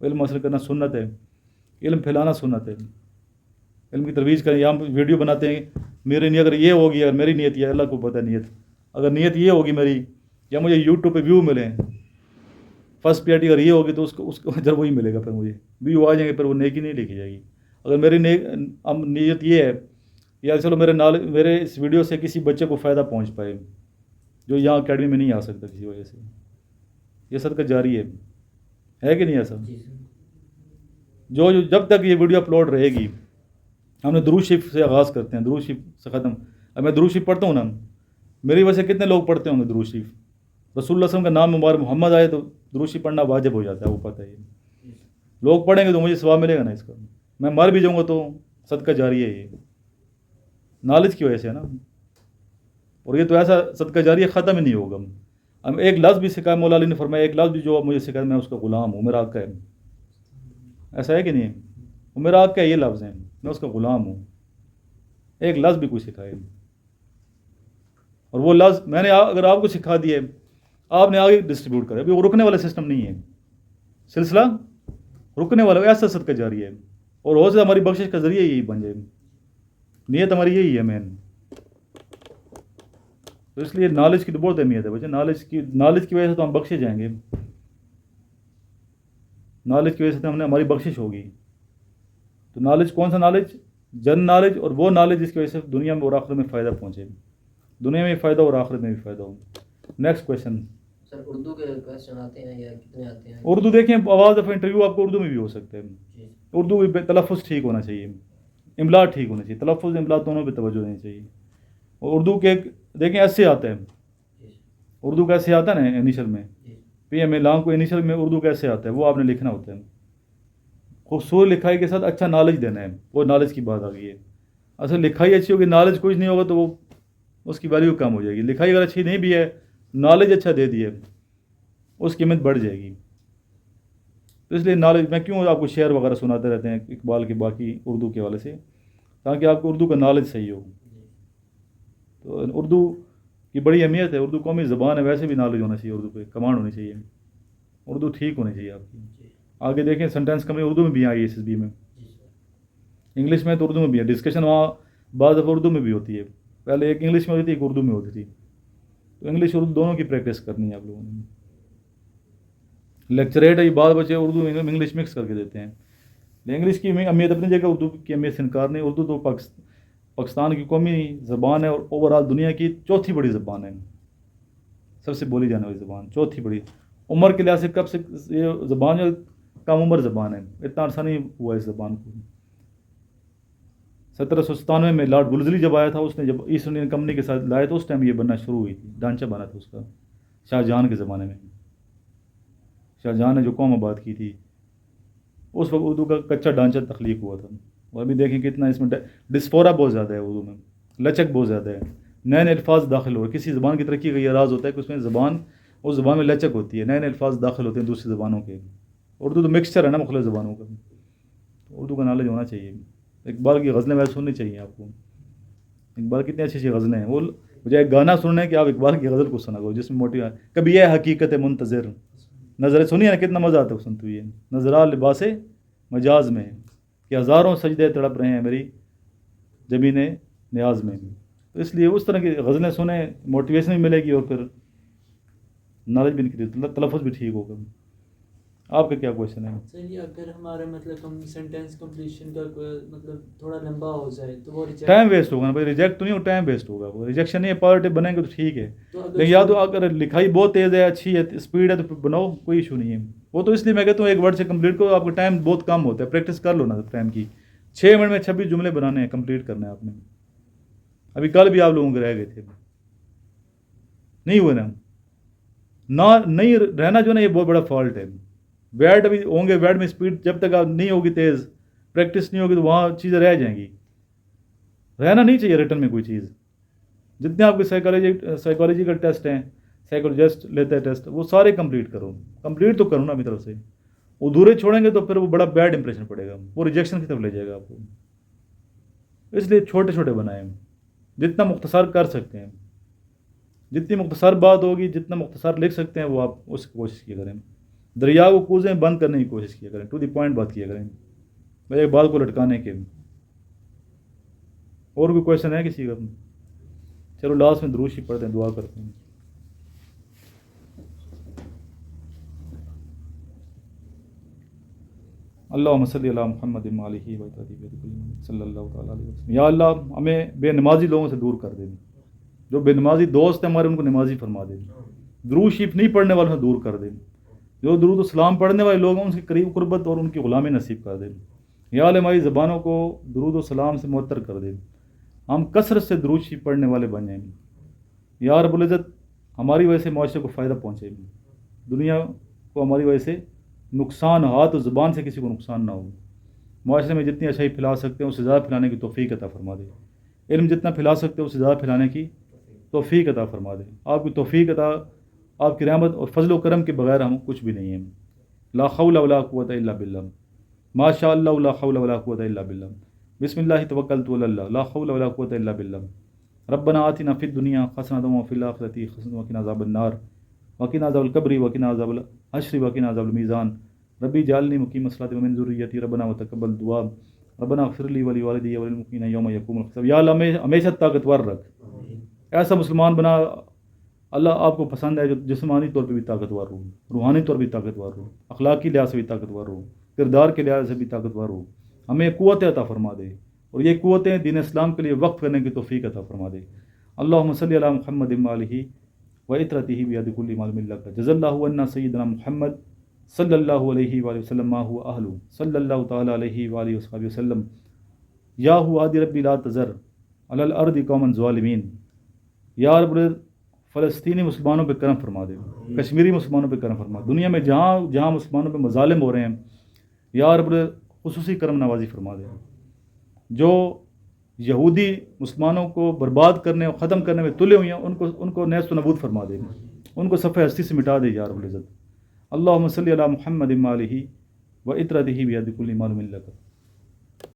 इल्म हासिल करना सुन्नत है, इल्म फैलाना सुन्नत है। इल्म की तरवीज करें। यहाँ वीडियो बनाते हैं, मेरी नीयत अगर ये होगी, अगर मेरी नीयत ये, अल्लाह को पता है नीयत, अगर नीयत ये होगी मेरी, या मुझे यूट्यूब पे व्यू मिले, फर्स्ट प्रायोरिटी अगर ये होगी तो उसको अजर वही मिलेगा, फिर मुझे व्यू आ जाएंगे, पर वो नेकी नहीं लिखी जाएगी। अगर मेरी नीयत ये है या चलो मेरे इस वीडियो से किसी बच्चे को फ़ायदा पहुंच पाए जो यहाँ अकेडमी में नहीं आ सकता किसी वजह से, ये सदका जारी है कि नहीं ऐसा? जो जब तक ये वीडियो अपलोड रहेगी, हमने दुरूद शरीफ से आगाज़ करते हैं, दुरूद शरीफ से ख़त्म। अब मैं दुरूद शरीफ पढ़ता हूँ ना, मेरी वजह से कितने लोग पढ़ते होंगे दुरूद शरीफ? रसूलुल्लाह सल्लल्लाहु अलैहि वसल्लम का नाम मुबारक मोहम्मद आए तो दुरूद शरीफ पढ़ना वाजिब हो जाता है, वो पता है। लोग पढ़ेंगे तो मुझे सवाब मिलेगा ना इसका, मैं मर भी जाऊँगा तो सदका जारी है ये, नॉलेज की वजह से है ना। और ये तो ऐसा सदका जारी ख़त्म ही नहीं होगा। अब एक लफ्ज़ भी सिखाया, मौला अली ने फरमाया, एक लफ्ज़ भी जो मुझे सिखाया, मैं उसका ग़ुलाम हूँ, मेरा आका है। ऐसा है कि नहीं? वो मेरा आका है, ये लफ्ज़ है, मैं उसका ग़ुलाम हूँ। एक लफ्ज़ भी कोई सिखाए, और वो लफ्ज़ मैंने अगर आपको सिखा दिए, आपने आगे डिस्ट्रीब्यूट करा, अभी वो रुकने वाला सिस्टम नहीं है, सिलसिला रुकने वाला, ऐसा सदका जारी है। और हो सकता हमारी बख्शिश का ज़रिया यही बन जाए, नीयत हमारी यही है मेन। तो इसलिए नॉलेज की तो बहुत अहमियत है बच्चे। नॉलेज की वजह से तो हम बख्शे जाएंगे, नॉलेज की वजह से तो हमारी बख्शिश होगी। तो नॉलेज, कौन सा नॉलेज? जन नॉलेज, और वो नॉलेज जिसकी वजह से दुनिया में और आखिरत में फ़ायदा पहुँचे, दुनिया में भी फ़ायदा और आखिरत में भी फ़ायदा हो। Next question. सर उर्दू के क्वेश्चन आते हैं या कितने आते हैं? उर्दू देखें, आवाज़ ऑफ इंटरव्यू आपको उर्दू में भी हो सकते हैं। उर्दू भी तलफ़ुज़ ठीक होना चाहिए, इमला ठीक होना चाहिए, तलफ़ुज़ इमला दोनों पे तवज्जो देनी चाहिए। और उर्दू के देखें ऐसे आता है उर्दू, कैसे आता है ना इनिशियल में, PM लॉन्ग को इनिशियल में उर्दू कैसे आता है वो आपने लिखना होता है। खूबसूरत लिखाई के साथ अच्छा नॉलेज देना है, वो नॉलेज की बात आ गई है। असल लिखाई अच्छी होगी, नॉलेज कुछ नहीं होगा तो वो उसकी वैल्यू कम हो जाएगी। लिखाई अगर अच्छी नहीं भी है, नॉलेज अच्छा दे दिए, उसकी कीमत बढ़ जाएगी। तो इसलिए नॉलेज, मैं क्यों आपको शेर वगैरह सुनाते रहते हैं इकबाल के बाकी उर्दू के वाले से, ताकि आपको उर्दू का नॉलेज सही हो। तो उर्दू की बड़ी अहमियत है, उर्दू कौमी ज़बान है, वैसे भी नॉलेज होना चाहिए, उर्दू पे कमांड होनी चाहिए, उर्दू ठीक होनी चाहिए आपकी। आगे देखें सेंटेंस कमी उर्दू में भी आई है SSB में, इंग्लिश में तो उर्दू में भी है। डिस्कशन वहाँ बाद दफ़ा उर्दू में भी होती है, पहले एक इंग्लिश में होती थी, एक उर्दू में होती थी। तो इंग्लिश उर्दू दोनों की प्रैक्टिस करनी है आप लोगों ने। लेक्चरेट है, बाद बच्चे उर्दू इंग्लिश मिक्स करके देते हैं। लेकिन इंग्लिश की अहमियत अपनी जगह, उर्दू की अहमियत से इनकार नहीं। उर्दू तो पाकिस्तान की कौमी ज़बान है और ओवरऑल दुनिया की चौथी बड़ी ज़बान है, सबसे बोली जाने वाली ज़बान, चौथी बड़ी। उम्र के लिहाज से कब से ये ज़बान जो कम उम्र ज़बान है, इतना अर्सा नहीं हुआ इस ज़बान को। 1797 में लॉर्ड वुल्जली जब आया था, उसने जब ईस्ट इंडियन कंपनी के साथ लाया तो उस टाइम ये बनना शुरू हुई थी, ढांचा बना था उसका, शाहजहां के ज़माने में। शाहजहां ने जो कौम आबाद की थी, उस वक्त उर्दू का कच्चा ढांचा तख्लीक हुआ था। और अभी देखें कितना इसमें डिस्फोरा बहुत ज़्यादा है, उर्दू में लचक बहुत ज़्यादा है, नए नए अल्फाज दाखिल हो रहे। किसी ज़बान की तरक्की का ये राज होता है कि उसमें उस ज़बान में लचक होती है, नए नए अल्फाज दाखिल होते हैं दूसरी ज़बानों के। उर्दू तो मिक्सचर है ना मुख्तलिफ ज़बानों का, तो उर्दू का नॉलेज होना चाहिए। इकबाल की गज़लें वैसे सुननी चाहिए आपको। इकबाल कितनी अच्छी अच्छी गज़लें हैं। वो मुझे एक गाना सुनना है कि आप इकबाल की गज़ल को सुना करो जिसमें मोटिव है। कभी यह हकीकत मुंतज़िर नज़र, सुनिए ना कितना मज़ा आता है सुनते हुए। नज़रा लिबास मजाज में कि हज़ारों सजदे तड़प रहे हैं मेरी ज़मीन न्याज में। तो इसलिए उस तरह की गज़लें सुने, मोटिवेशन भी मिलेगी और फिर नॉलेज भी निकलेगी, तलफ़ुज़ भी ठीक होगा। आपका क्या क्वेश्चन है? सही, अगर हमारा मतलब हम सेंटेंस कंप्लीशन का मतलब थोड़ा लंबा हो जाए तो वो रिजेक्ट, टाइम वेस्ट होगा ना भाई, रिजेक्ट तो नहीं हो, टाइम वेस्ट होगा। वो रिजेक्शन नहीं है, पॉजिटिव बनेंगे तो ठीक है। तो लेकिन या तो अगर लिखाई बहुत तेज़ है, अच्छी है, स्पीड है, तो बनाओ, कोई इशू नहीं है। वो तो इसलिए मैं कहता हूँ एक वर्ड से कंप्लीट करो, आपका टाइम बहुत कम होता है, प्रैक्टिस कर लो ना टाइम की। 6 मिनट में 26 जुमले बनाने हैं, कंप्लीट करने हैं आपने। अभी कल भी आप लोगों के रह गए थे, नहीं हुए ना नहीं रहना जो ना, ये बहुत बड़ा फॉल्ट है। वर्ड अभी होंगे, वर्ड में स्पीड जब तक आप नहीं होगी तेज़, प्रैक्टिस नहीं होगी तो वहाँ चीज़ें रह जाएंगी। रहना नहीं चाहिए रिटर्न में कोई चीज़। जितने आपके साइकोलॉजी का टेस्ट हैं, साइकोलॉजिस्ट लेते हैं टेस्ट, वो सारे कंप्लीट करो। कंप्लीट तो करो ना अपनी तरफ से। अधूरे छोड़ेंगे तो फिर वो बड़ा बैड इंप्रेशन पड़ेगा, वो रिजेक्शन की तरफ ले जाएगा आपको। इसलिए छोटे छोटे बनाएं, जितना मुख्तसर कर सकते हैं। जितनी मुख्तसर बात होगी, जितना मुख्तसर लिख सकते हैं, वो आप उसकी कोशिश किया करें। दरिया को कूजें बंद करने की कोशिश किया करें, टू द पॉइंट बात किया करें, मेरे बाल को लटकाने के। और कोई क्वेश्चन है किसी का? चलो लास्ट में दुरूद शरीफ पढ़ते हैं, दुआ करते हैं। अल्लाहुम्मा सल्ली अला मुहम्मद व आलिहि व सल्लल्लाहु तआला अलैहि वसल्लम। या अल्लाह हमें बेनमाजी लोगों से दूर कर दे, जो बेनमाजी दोस्त हैं हमारे उनको नमाजी फरमा दे। दुरूद शरीफ नहीं पढ़ने वालों से दूर कर दे, जो दुरूद व सलाम पढ़ने वाले लोग हैं उनके करीब कुर्बत और उनकी ग़ुलामी नसीब कर दे। या अल्लाह हमारी ज़बानों को दुरूद व सलाम से मुअत्तर कर दे, हम कसरत से दुरूद शरीफ पढ़ने वाले बन जाएंगे। या रब्बुल इज़्ज़त हमारी वजह से मुआशरे को फ़ायदा पहुँचेगी, दुनिया को हमारी वजह से नुकसान, हाथ और ज़ुबान से किसी को नुकसान ना हो। मुआशरे में जितनी अच्छाई फैला सकते हैं उससे ज़्यादा फैलाने की तौफ़ीक अता फरमा दे। इल्म जितना फैला सकते हैं उससे ज़्यादा फैलाने की तौफ़ीक अता फरमा दे। आपकी तौफ़ीक अता, आपकी रहमत और फजल व करम के बगैर हम कुछ भी नहीं है। ला हौला वला कुव्वता इल्ला बिल्लाह, माशा अल्लाह ला हौला वला कुव्वता इल्ला बिल्लाह, बिस्मिल्लाहि तवक्कलतु अलल्लाह, ला हौला वला कुव्वता इल्ला बिल्लाह। रब्बना आतिना फिद दुनिया हसनतम व फिल आखिरति हसनतम व क़िना अज़ाबन नार व क़िना अज़ाबल कब्रि व क़िना अज़ाबल हश्रि व क़िना अज़ाबल मीज़ान। रब्बी जालनी मुक़ीमस सलाति व मिन ज़ुर्रिय्यती रब्बना व तक़ब्बल दुआ रब्बना इग़फ़िर ली व लिवालिदैया व लिल-मुमिनीना यौम यक़ूमुल हिसाब। या अल्लाह हमेशा ताकतवर रख, ऐसा मुसलमान बना अल्लाह आपको पसंद है जो जिस्मानी तौर पर भी ताकतवर हो, रूहानी तौर पर भी ताकतवर हो, अखलाकी लिहाज से भी ताकतवर हो, किरदार के लिहाज से भी ताकतवर हो। हमें क़ुव्वत अता फरमा दे और ये क़ुव्वतें दीन इस्लाम के लिए वक़्फ़ करने की तौफ़ीक अता फरमा दे। अल्लाहुम्मा सल्लि अला मुहम्मद व आलिहि व इत्रतिही बियदि कुल्ली मालूमिन लक। जज़ल्लाहु अन्ना सय्यदना मुहम्मद सल्लल्लाहु अलैहि वसल्लम मा हुवा अहलु सल्लल्लाहु तआला अलैहि व आलिहि वसल्लम। या हु आदि रब्बी ला तज़र अलल अर्दि कौमन ज़ालिमीन। या रब्बुल फ़लस्तीनी मुसलमानों पे करम फरमा दे, कश्मीरी मुसलमानों पे करम फरमा, दुनिया में जहाँ जहाँ मुसलमानों पे मजालिम हो रहे हैं या रब्बुल खुसूसी करम नवाजी फरमा दे। जो यहूदी मुसलमानों को बर्बाद करने और ख़त्म करने में तुले हुए हैं उनको नेस्त नबूद फरमा दे, उनको सफ़े हस्ती से मिटा दे या रब्बुल इज़्ज़त। अल्लाहुम्मा सल्ली अला मुहम्मद व आलिही व इत्रतिही बियदिकुल्ली मालूम लक।